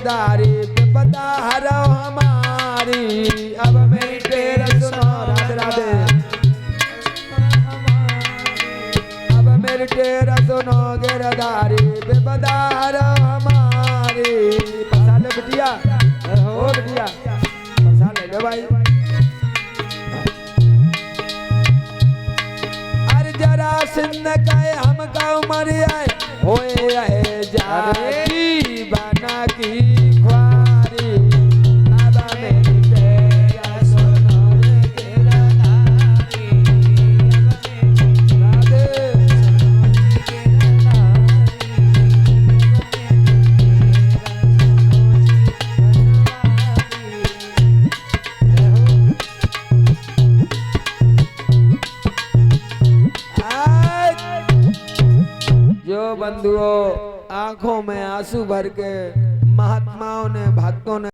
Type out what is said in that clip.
गिरधारी विपदा हरो हमारी। अब मेरी टेर सुनो राधे राधे। अब मेरी टेर सुनो गिरधारी विपदा हरो हमारी। पसा ले बिटिया, हो बिटिया पसा ले लो भाई। अरे जरा सिंध कहे हम का उमर आए होए है जाती बना की ख्वारी। अब मेरी तेरा सुनो गिरधारी। जो बंधुओं आंखों में आंसू भर के महात्माओं ने भक्तों ने